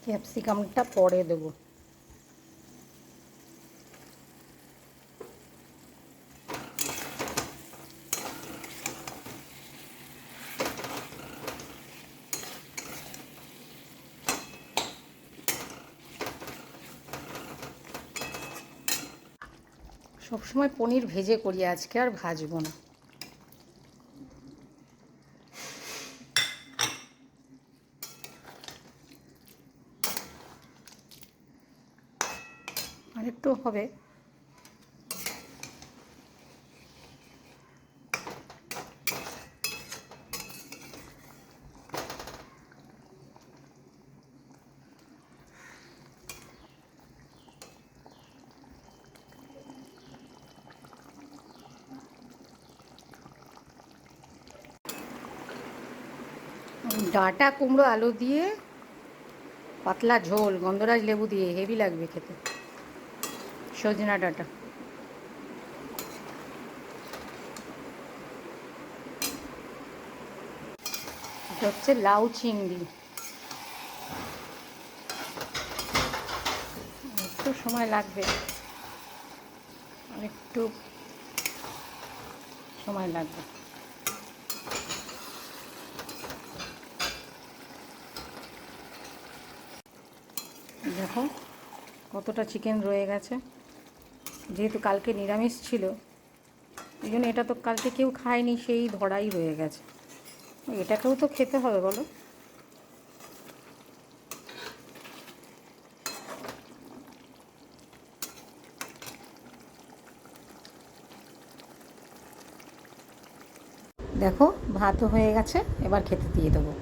ক্যাপসিকামটা পরে দেবো। সবসময় পনির ভেজে করি, আজকে আর ভাজবো না। আরেকটু হবে। ডাঁটা কুমড়ো আলু দিয়ে পাতলা ঝোল গন্ধরাজ লেবু দিয়ে হেভি লাগবে খেতে। সজনা ডাঁটা, এটা হচ্ছে লাউ চিংড়ি। একটু সময় লাগবে, একটু সময় লাগবে। দেখো কতটা চিকেন রয়ে গেছে। যেহেতু কালকে নিরামিষ ছিল, এই জন্য এটা তো কালকে কেউ খায়নি, সেই ধরাই রয়ে গেছে। এটাকেও তো খেতে হবে বলো। দেখো ভাতও হয়ে গেছে, এবার খেতে দিয়ে দেবো।